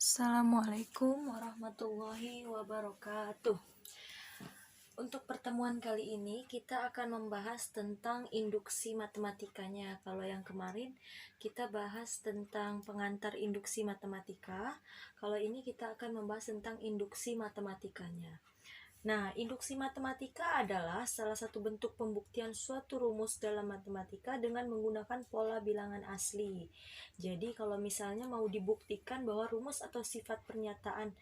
Assalamualaikum warahmatullahi wabarakatuh. Untuk pertemuan kali ini kita akan membahas tentang induksi matematikanya. Kalau yang kemarin kita bahas tentang pengantar induksi matematika, kalau ini kita akan membahas tentang induksi matematikanya. Nah, induksi matematika adalah salah satu bentuk pembuktian suatu rumus dalam matematika dengan menggunakan pola bilangan asli. Jadi, kalau misalnya mau dibuktikan bahwa rumus atau sifat pernyataan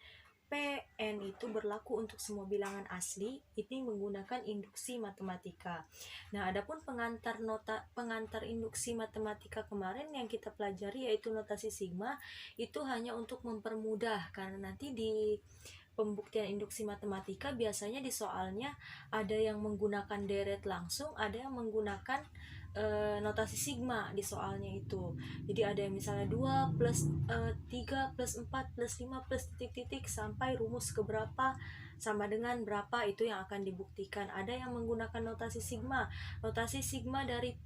Pn itu berlaku untuk semua bilangan asli, ini menggunakan induksi matematika. Nah, adapun pengantar induksi matematika kemarin yang kita pelajari yaitu notasi sigma, itu hanya untuk mempermudah karena nanti di pembuktian induksi matematika biasanya di soalnya ada yang menggunakan deret langsung, ada yang menggunakan notasi sigma di soalnya itu. Jadi ada yang misalnya 2 plus 3 plus 4 plus 5 plus titik-titik sampai rumus keberapa sama dengan berapa, itu yang akan dibuktikan. Ada yang menggunakan notasi sigma. Notasi sigma dari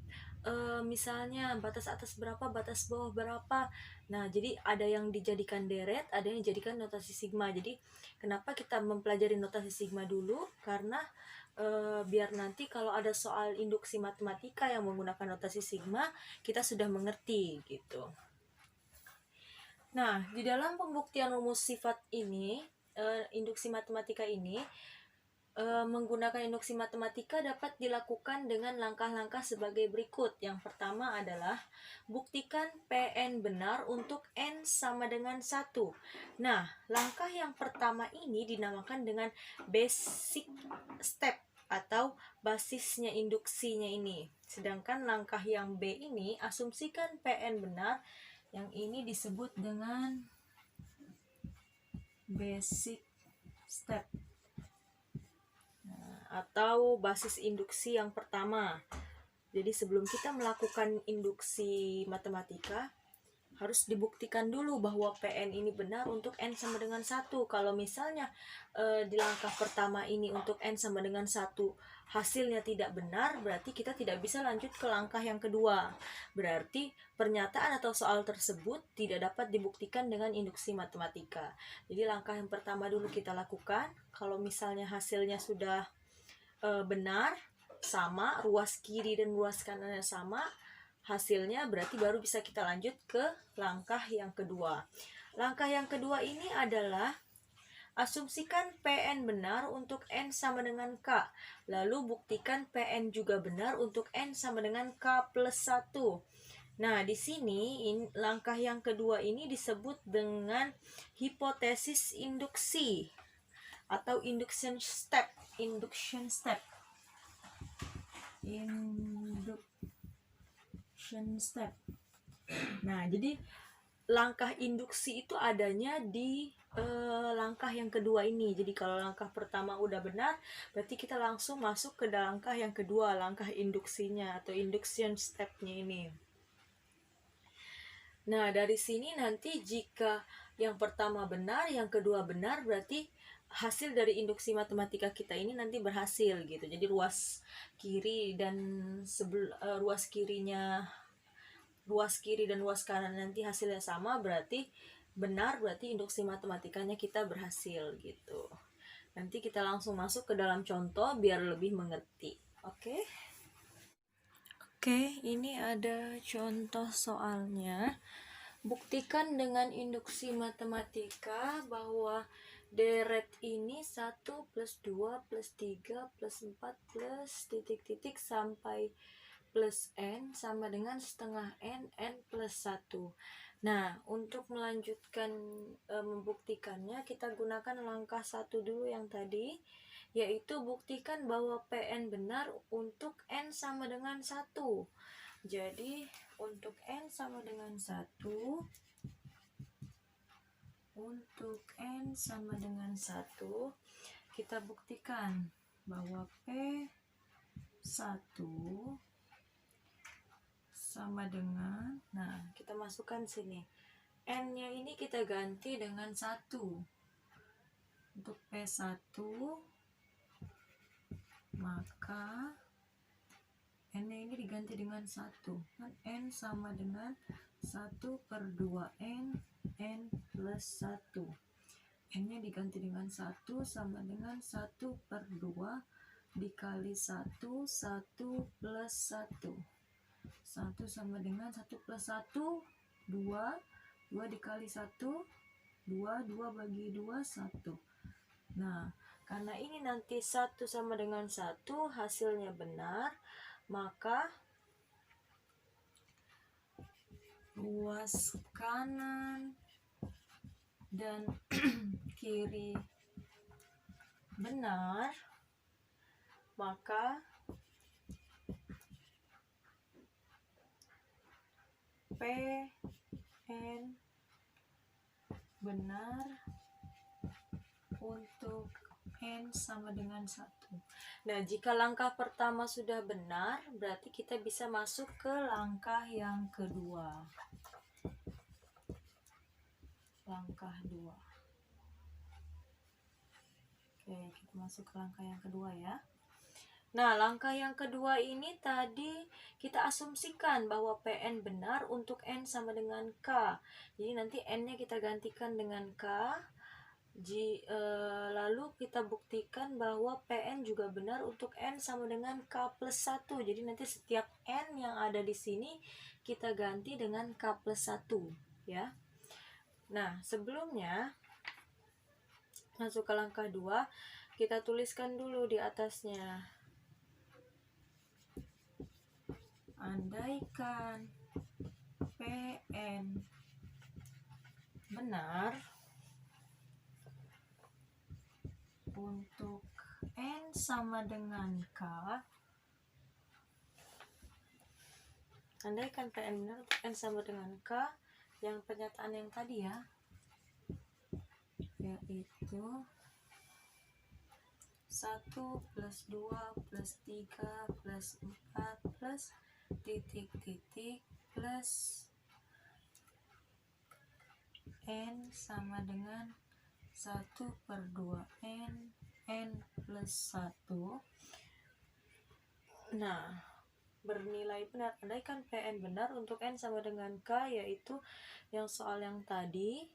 misalnya batas atas berapa, batas bawah berapa. Nah, jadi ada yang dijadikan deret, ada yang dijadikan notasi sigma. Jadi kenapa kita mempelajari notasi sigma dulu? Karena biar nanti kalau ada soal induksi matematika yang menggunakan notasi sigma, kita sudah mengerti gitu. Nah, di dalam pembuktian rumus sifat ini, induksi matematika ini, menggunakan induksi matematika dapat dilakukan dengan langkah-langkah sebagai berikut. Yang pertama adalah buktikan Pn benar untuk N sama dengan 1. Nah, langkah yang pertama ini dinamakan dengan basic step atau basisnya induksinya ini. Sedangkan langkah yang B ini, asumsikan Pn benar, yang ini disebut dengan basic step atau basis induksi yang pertama. Jadi sebelum kita melakukan induksi matematika, harus dibuktikan dulu bahwa Pn ini benar untuk N sama dengan 1. Kalau misalnya di langkah pertama ini untuk N sama dengan 1 hasilnya tidak benar, berarti kita tidak bisa lanjut ke langkah yang kedua. Berarti pernyataan atau soal tersebut tidak dapat dibuktikan dengan induksi matematika. Jadi langkah yang pertama dulu kita lakukan. Kalau misalnya hasilnya sudah benar, sama, ruas kiri dan ruas kanannya sama, hasilnya berarti baru bisa kita lanjut ke langkah yang kedua. Langkah yang kedua ini adalah asumsikan Pn benar untuk N sama dengan K. Lalu buktikan Pn juga benar untuk N sama dengan K plus 1. Nah, di sini langkah yang kedua ini disebut dengan hipotesis induksi atau induction step. Nah, jadi langkah induksi itu adanya di langkah yang kedua ini. Jadi kalau langkah pertama udah benar, berarti kita langsung masuk ke langkah yang kedua, langkah induksinya atau induction step-nya ini. Nah, dari sini nanti jika yang pertama benar, yang kedua benar, berarti hasil dari induksi matematika kita ini nanti berhasil gitu. Jadi ruas kiri dan ruas kiri dan ruas kanan nanti hasilnya sama, berarti benar, berarti induksi matematikanya kita berhasil gitu. Nanti kita langsung masuk ke dalam contoh biar lebih mengerti. Oke, ini ada contoh soalnya. Buktikan dengan induksi matematika bahwa deret ini 1 plus 2 plus 3 plus 4 plus titik-titik sampai plus N sama dengan setengah N plus 1. Nah, untuk melanjutkan membuktikannya, kita gunakan langkah 1 dulu yang tadi, yaitu buktikan bahwa Pn benar untuk N sama dengan 1. Jadi, untuk N sama dengan 1, kita buktikan bahwa P1 sama dengan, nah kita masukkan sini, N-nya ini kita ganti dengan 1. Untuk P1, maka N-nya ini diganti dengan 1. Kan N sama dengan 1 per 2N, N plus plus 1. N-nya diganti dengan 1 sama dengan 1/2 dikali 1, 1 plus 1. 1 sama dengan 1 plus 1, 2. 2 dikali 1, 2. 2 bagi 2, 1. Nah, karena ini nanti 1 sama dengan 1, hasilnya benar, maka ruas kanan dan kiri benar, maka PN benar untuk N sama dengan 1. Nah, jika langkah pertama sudah benar, berarti kita bisa masuk ke langkah yang kedua. Langkah 2. Oke, kita masuk ke langkah yang kedua ya. Nah, langkah yang kedua ini tadi kita asumsikan bahwa PN benar untuk N sama dengan K. Jadi nanti N-nya kita gantikan dengan K. Lalu kita buktikan bahwa PN juga benar untuk N sama dengan K plus 1. Jadi nanti setiap N yang ada di sini kita ganti dengan K plus 1 ya. Nah, sebelumnya masuk ke langkah 2, kita tuliskan dulu di atasnya. Andaikan PN benar untuk N sama dengan K, andaikan PN benar untuk N sama dengan K, yang pernyataan yang tadi ya, yaitu 1 plus 2 plus 3 plus 4 plus titik-titik plus N sama dengan 1/2 N plus 1. Nah, bernilai benar. Andaikan PN benar untuk N sama dengan K, yaitu yang soal yang tadi.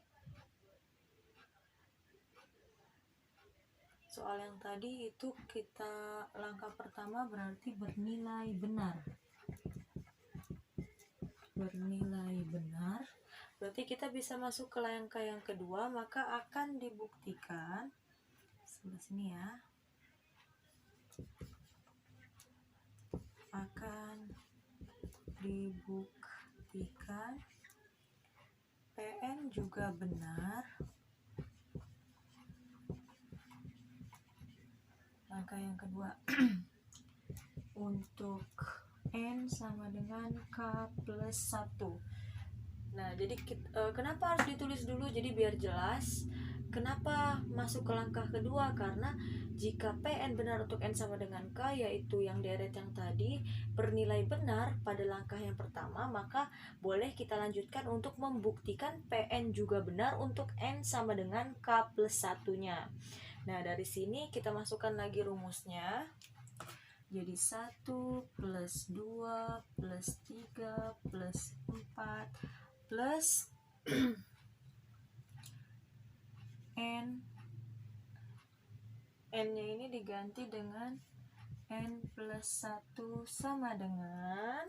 Soal yang tadi itu kita langkah pertama berarti bernilai benar. Bernilai benar. Berarti kita bisa masuk ke langkah yang kedua, maka akan dibuktikan sebelah sini ya. Akan dibuktikan PN juga benar. Langkah yang kedua untuk N sama dengan K plus 1. Nah, jadi kenapa harus ditulis dulu? Jadi biar jelas kenapa masuk ke langkah kedua, karena jika PN benar untuk N sama dengan K, yaitu yang deret yang tadi, bernilai benar pada langkah yang pertama, maka boleh kita lanjutkan untuk membuktikan PN juga benar untuk N sama dengan K plus 1-nya. Nah, dari sini kita masukkan lagi rumusnya. Jadi 1 plus 2 plus 3 plus 4 plus N. N-nya ini diganti dengan N plus 1 sama dengan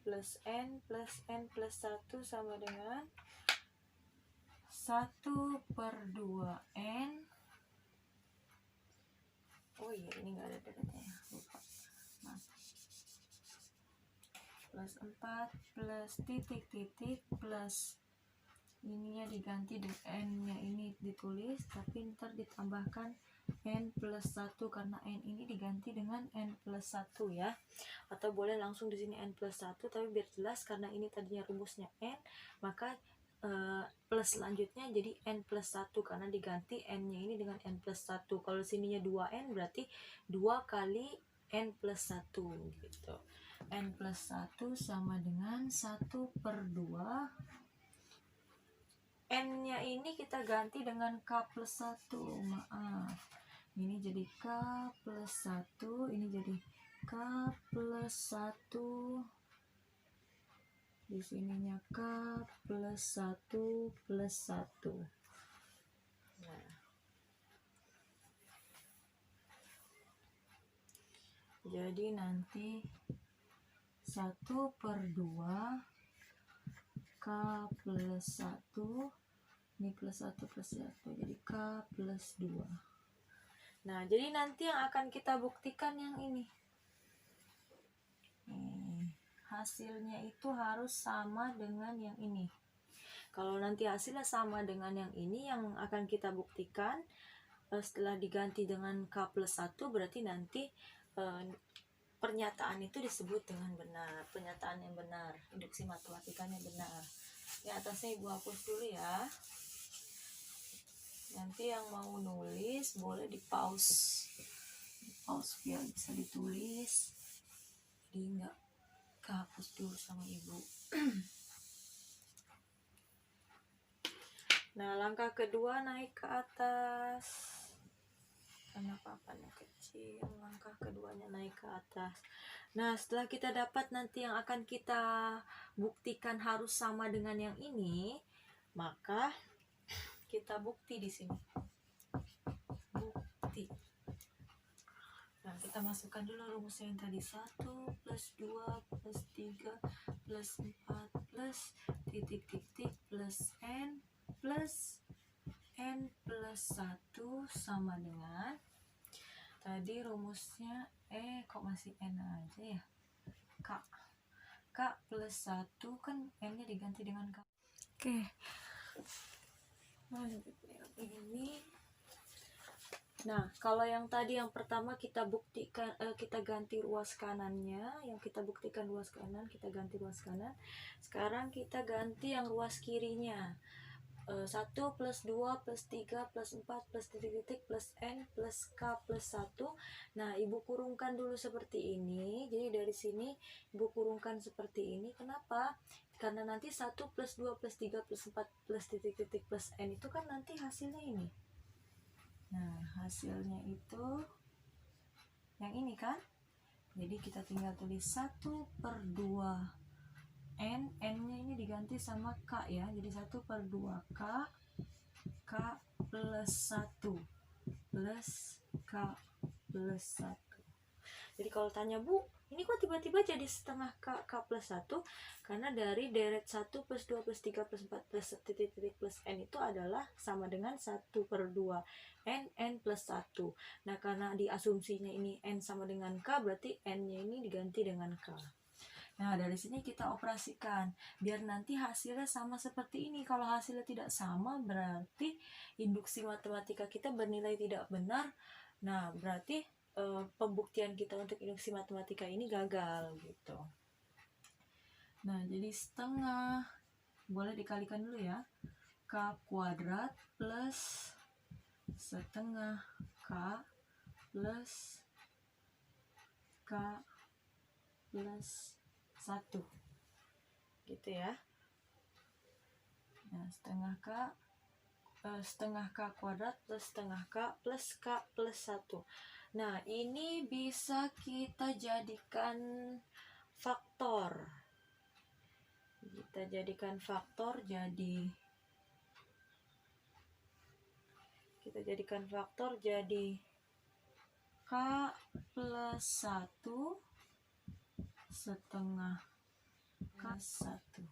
plus N plus N plus 1 sama dengan 1/2 N. Oh iya, ini nggak ada deretnya, lupa. Maaf. Plus 4 plus titik-titik plus ininya diganti dengan N-nya ini ditulis, tapi ntar ditambahkan N plus 1 karena N ini diganti dengan N plus 1 ya. Atau boleh langsung di sini N plus 1, tapi biar jelas karena ini tadinya rumusnya N, maka plus selanjutnya jadi N plus 1 karena diganti N-nya ini dengan N plus 1. Kalau sininya 2N berarti 2 kali N plus 1 gitu. N plus 1 sama dengan 1/2. N-nya ini kita ganti dengan K plus 1. Maaf. Ini jadi K plus 1. Ini jadi K plus 1. Di sininya K plus plus 1 plus 1. Nah, jadi nanti 1/2 K plus 1, ini plus 1 plus 1, jadi K plus 2. Nah, jadi nanti yang akan kita buktikan yang ini. Hasilnya itu harus sama dengan yang ini. Kalau nanti hasilnya sama dengan yang ini, yang akan kita buktikan setelah diganti dengan K plus 1, berarti nanti pernyataan itu disebut dengan benar, pernyataan yang benar, induksi matematikanya benar. Di atasnya Ibu hapus dulu ya. Nanti yang mau nulis boleh di pause biar bisa ditulis, jadi nggak kehapus dulu sama Ibu. Nah, langkah kedua naik ke atas. Kenapa papannya kecil? Langkah keduanya naik ke atas. Nah, setelah kita dapat nanti yang akan kita buktikan harus sama dengan yang ini, maka kita bukti di sini. Bukti. Nah, kita masukkan dulu rumusnya yang tadi. 1 plus 2 plus 3 plus 4 plus titik-titik plus N plus 1 sama dengan tadi rumusnya kok masih N aja ya, K plus 1 kan N nya diganti dengan K. Oke, ini. Nah, kalau yang tadi yang pertama kita buktikan, kita ganti ruas kanannya, yang kita buktikan ruas kanan, kita ganti ruas kanan. Sekarang kita ganti yang ruas kirinya. 1 plus 2 plus 3 plus 4 plus titik-titik plus N plus K plus 1. Nah, Ibu kurungkan dulu seperti ini. Jadi dari sini Ibu kurungkan seperti ini. Kenapa? Karena nanti 1 plus 2 plus 3 plus 4 plus titik-titik plus N itu kan nanti hasilnya ini. Nah, hasilnya itu yang ini kan. Jadi kita tinggal tulis 1/2 N, N-nya ini diganti sama K ya. Jadi 1/2 K plus 1 plus K plus 1. Jadi kalau tanya, Bu, ini kok tiba-tiba jadi setengah K plus 1? Karena dari deret 1 plus 2 plus 3 plus 4 plus titik-titik plus N itu adalah sama dengan 1/2 N plus 1. Nah, karena diasumsinya ini N sama dengan K, berarti N-nya ini diganti dengan K. Nah, dari sini kita operasikan biar nanti hasilnya sama seperti ini. Kalau hasilnya tidak sama, berarti induksi matematika kita bernilai tidak benar. Nah, berarti pembuktian kita untuk induksi matematika ini gagal gitu. Nah, jadi setengah, boleh dikalikan dulu ya, K kuadrat plus setengah K plus K plus 1 gitu ya. Nah, setengah K kuadrat plus setengah K plus K plus 1. Nah, ini bisa kita jadikan faktor. Kita jadikan faktor jadi K plus 1 setengah K 1.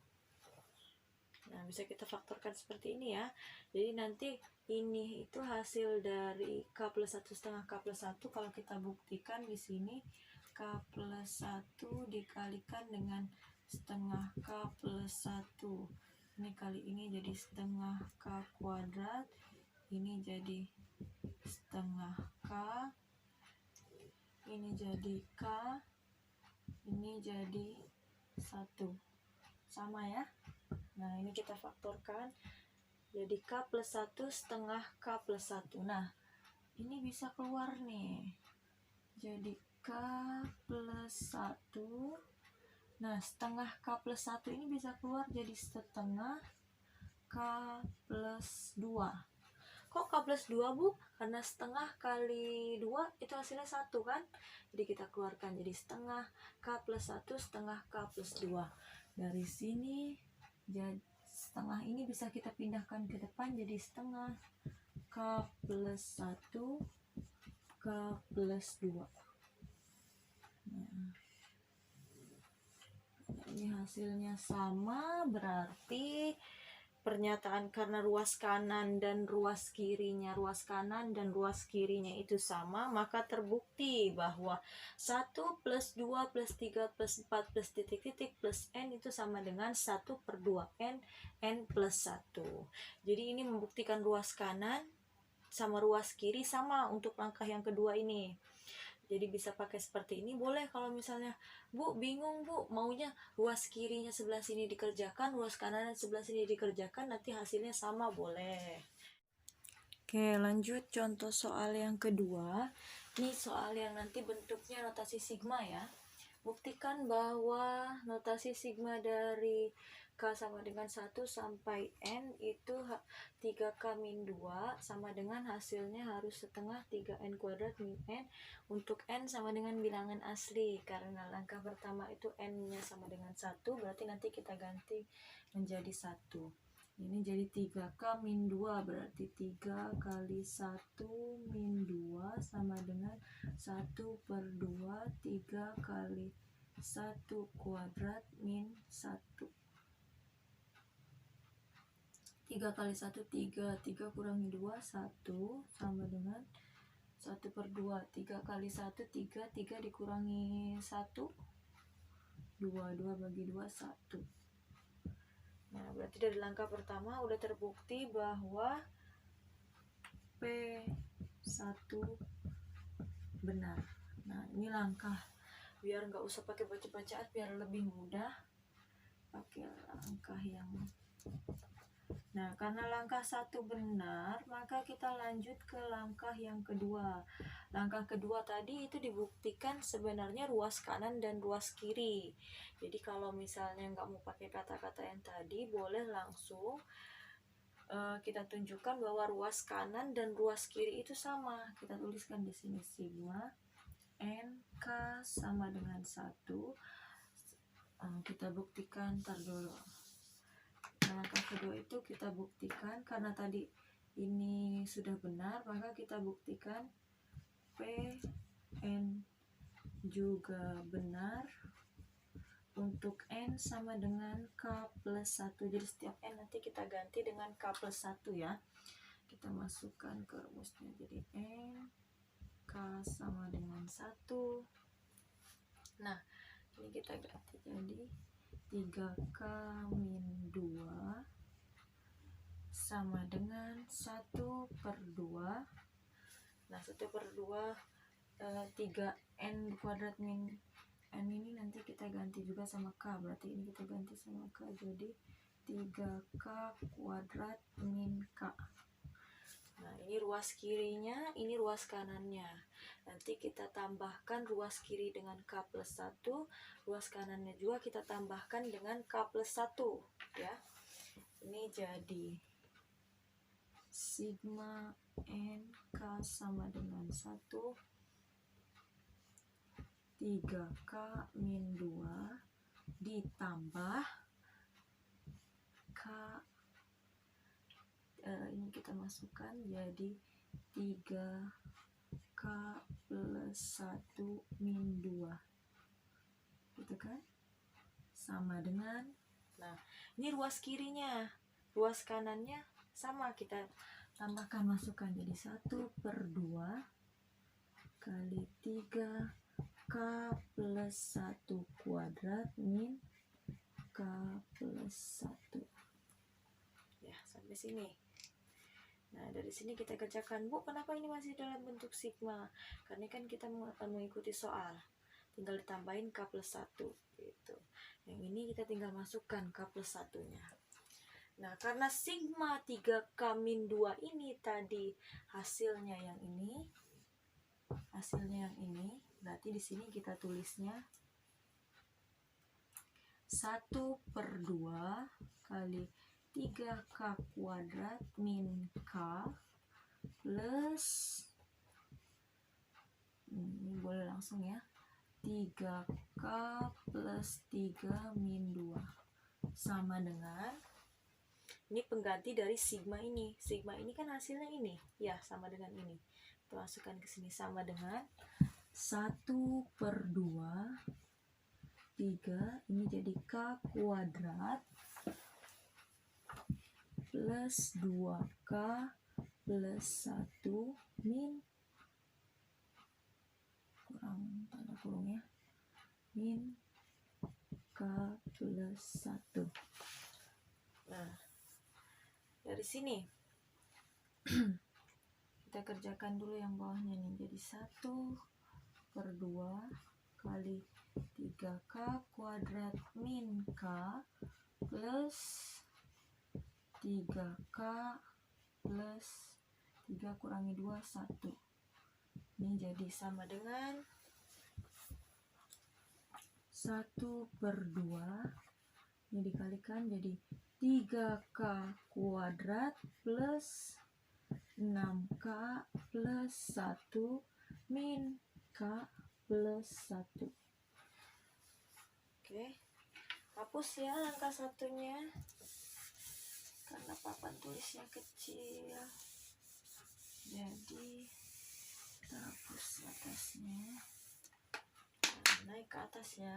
Nah, bisa kita faktorkan seperti ini ya. Jadi nanti ini itu hasil dari K plus 1 setengah K plus 1. Kalau kita buktikan di sini K plus 1 dikalikan dengan setengah K plus 1. Ini kali ini jadi setengah K kuadrat. Ini jadi setengah K. Ini jadi K. Ini jadi 1. Sama ya. Nah, ini kita faktorkan jadi K plus 1 setengah K plus 1. Nah, ini bisa keluar nih. Jadi K plus 1. Nah, setengah K plus 1 ini bisa keluar jadi setengah K plus 2. Kok K plus 2, Bu? Karena setengah kali 2 itu hasilnya 1 kan? Jadi kita keluarkan jadi setengah K plus 1 setengah K plus 2. Dari sini jadi setengah ini bisa kita pindahkan ke depan jadi setengah. K plus 1 K plus 2. Nah, ini hasilnya sama, berarti pernyataan karena ruas kanan dan ruas kirinya itu sama, maka terbukti bahwa 1 plus 2 plus 3 plus 4 plus titik-titik plus N itu sama dengan 1/2 N plus 1. Jadi ini membuktikan ruas kanan sama ruas kiri sama untuk langkah yang kedua ini. Jadi bisa pakai seperti ini. Boleh kalau misalnya Bu bingung Bu, maunya ruas kirinya sebelah sini dikerjakan, ruas kanan sebelah sini dikerjakan, nanti hasilnya sama, boleh. Oke, lanjut contoh soal yang kedua. Ini soal yang nanti bentuknya notasi sigma ya. Buktikan bahwa notasi sigma dari K sama dengan 1 sampai N itu 3K min 2 sama dengan hasilnya harus setengah 3N kuadrat min N untuk N sama dengan bilangan asli. Karena langkah pertama itu N-nya sama dengan 1, berarti nanti kita ganti menjadi 1. Ini jadi 3K min 2, berarti 3 kali 1 min 2 sama dengan 1/2 3 kali 1 kuadrat min 1. 3 kali 1 3, 3 kurangi 2 1 sama dengan 1/2. 3 kali 1 3, 3 dikurangi 1 2, 2 bagi 2 1. Nah, berarti dari langkah pertama udah terbukti bahwa P1 benar. Nah, ini langkah biar nggak usah pakai baca-bacaan, biar lebih mudah pakai langkah yang. Nah, karena langkah 1 benar, maka kita lanjut ke langkah yang kedua. Langkah kedua tadi itu dibuktikan sebenarnya ruas kanan dan ruas kiri. Jadi kalau misalnya nggak mau pakai kata-kata yang tadi, boleh langsung kita tunjukkan bahwa ruas kanan dan ruas kiri itu sama. Kita tuliskan di sini sigma NK sama dengan 1. Kita buktikan, ntar dulu. Nah, langkah kedua itu kita buktikan karena tadi ini sudah benar, maka kita buktikan PN juga benar untuk N sama dengan K plus 1. Jadi setiap N nanti kita ganti dengan K plus 1 ya. Kita masukkan ke rumusnya, jadi N K sama dengan 1. Nah, ini kita ganti jadi 3K min 2 sama dengan 1/2. Nah, 1/2 3N kuadrat min N ini nanti kita ganti juga sama K, berarti ini kita ganti sama K jadi 3K kuadrat min K. Nah, ini ruas kirinya, ini ruas kanannya. Nanti kita tambahkan ruas kiri dengan K plus 1, ruas kanannya juga kita tambahkan dengan K plus 1 ya. Ini jadi sigma NK sama dengan 1 3K min 2 ditambah K, ini kita masukkan jadi 3K plus 1 min 2 gitu kan, sama dengan. Nah, ini ruas kirinya, ruas kanannya sama, kita tambahkan, masukkan jadi 1/2 kali 3K plus 1 kuadrat min K plus 1 ya, sampai sini. Nah, dari sini kita kerjakan. Bu, kenapa ini masih dalam bentuk sigma? Karena kan kita mengikuti soal, tinggal ditambahin K plus 1 gitu. Yang ini kita tinggal masukkan K plus 1 nya. Nah, karena sigma 3K min 2 ini tadi hasilnya yang ini, berarti di sini kita tulisnya 1/2 kali 3K kuadrat min K plus, ini boleh langsung ya, 3K plus 3 min 2 sama dengan Ini pengganti dari sigma ini. Sigma ini kan hasilnya ini. Ya, sama dengan ini. Kita masukkan ke sini sama dengan 1/2 3. Ini jadi K kuadrat plus 2K plus 1 min kurang tanda kurung ya. Min K plus 1. Nah, dari sini kita kerjakan dulu yang bawahnya nih. Jadi 1/2 kali 3K kuadrat min K plus 3K plus 3 kurangi 2, 1. Ini jadi sama dengan 1/2. Ini dikalikan jadi 3K kuadrat plus 6K plus 1 min K plus 1. Oke, hapus ya angka satunya karena papan tulisnya kecil, jadi kita hapus atasnya. Naik ke atas ya.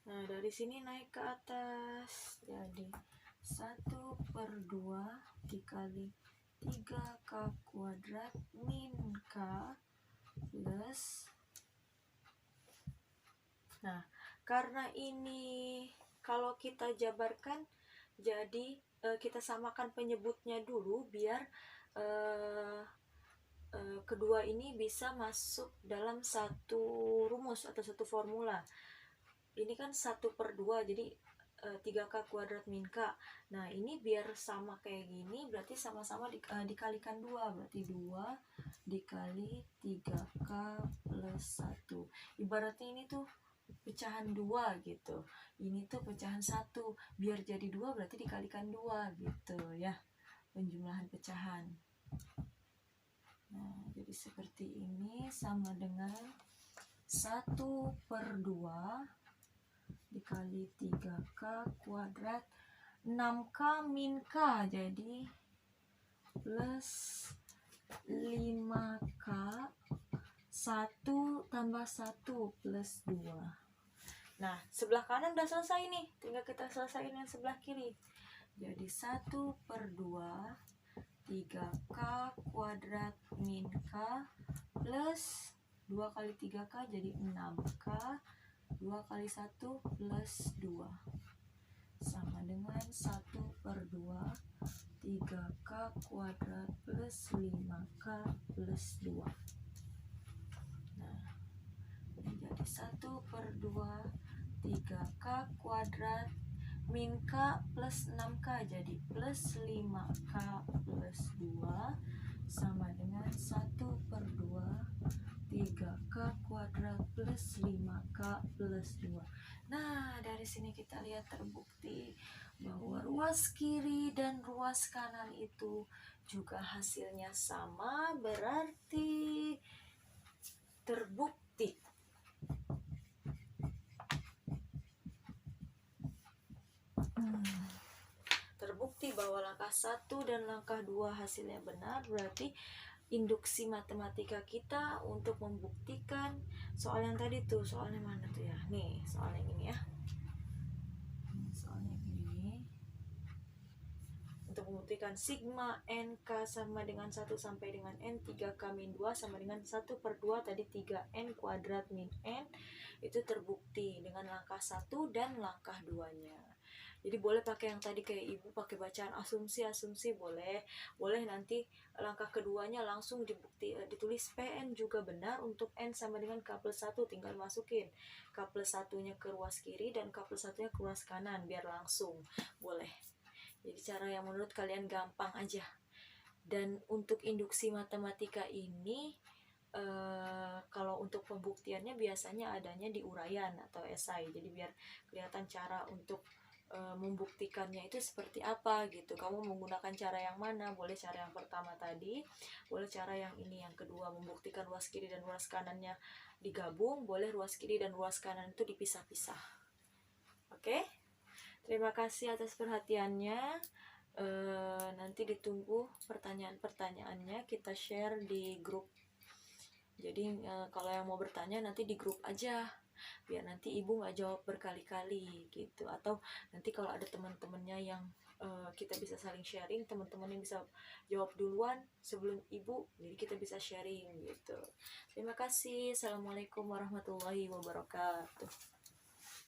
Nah, dari sini naik ke atas. Jadi 1/2 dikali 3K kuadrat min K plus. Nah, karena ini kalau kita jabarkan, jadi kita samakan penyebutnya dulu biar kedua ini bisa masuk dalam satu rumus atau satu formula. Ini kan 1/2, jadi 3K kuadrat min K. Nah, ini biar sama kayak gini, berarti sama-sama dikalikan 2. Berarti 2 dikali 3K plus 1. Ibaratnya ini tuh pecahan 2 gitu. Ini tuh pecahan 1. Biar jadi 2 berarti dikalikan 2 gitu ya. Penjumlahan pecahan. Nah, jadi seperti ini sama dengan 1/2 dikali 3K kuadrat 6K min K, jadi plus 5K 1 tambah 1 plus 2. Nah, sebelah kanan udah selesai nih, tinggal kita selesaiin yang sebelah kiri. Jadi 1/2 3K kuadrat min K plus 2 kali 3K jadi 6K, 2 kali 1 plus 2 sama dengan 1/2 3K kuadrat plus 5K plus 2. Nah, ini jadi 1/2 3K kuadrat min K plus 6K, jadi plus 5K plus 2 sama dengan 1/2 3K kuadrat plus 5K plus 2. Nah, dari sini kita lihat terbukti bahwa ruas kiri dan ruas kanan itu juga hasilnya sama, berarti terbukti. Terbukti bahwa langkah 1 dan langkah 2 hasilnya benar, berarti induksi matematika kita untuk membuktikan soal yang tadi tuh, soalnya mana tuh ya? Nih, soal yang ini ya. Soalnya ini. Untuk membuktikan sigma NK sama dengan 1 sampai dengan N, 3K min 2 sama dengan 1/2 tadi 3N kuadrat min N, itu terbukti dengan langkah 1 dan langkah 2-nya. Jadi boleh pakai yang tadi kayak ibu pakai bacaan asumsi boleh nanti langkah keduanya langsung ditulis PN juga benar untuk N sama dengan K plus 1, tinggal masukin K plus 1-nya ke ruas kiri dan K plus 1-nya ke ruas kanan biar langsung boleh. Jadi cara yang menurut kalian gampang aja. Dan untuk induksi matematika ini kalau untuk pembuktiannya biasanya adanya di uraian atau esai. Jadi biar kelihatan cara untuk membuktikannya itu seperti apa gitu. Kamu menggunakan cara yang mana? Boleh cara yang pertama tadi, boleh cara yang ini yang kedua, membuktikan ruas kiri dan ruas kanannya digabung, boleh ruas kiri dan ruas kanan itu dipisah-pisah. Oke? Terima kasih atas perhatiannya. Nanti ditunggu pertanyaan-pertanyaannya, kita share di grup. Jadi kalau yang mau bertanya nanti di grup aja, biar nanti ibu nggak jawab berkali-kali gitu. Atau nanti kalau ada teman-temannya yang kita bisa saling sharing, teman-teman yang bisa jawab duluan sebelum ibu, jadi kita bisa sharing gitu. Terima kasih. Assalamualaikum warahmatullahi wabarakatuh.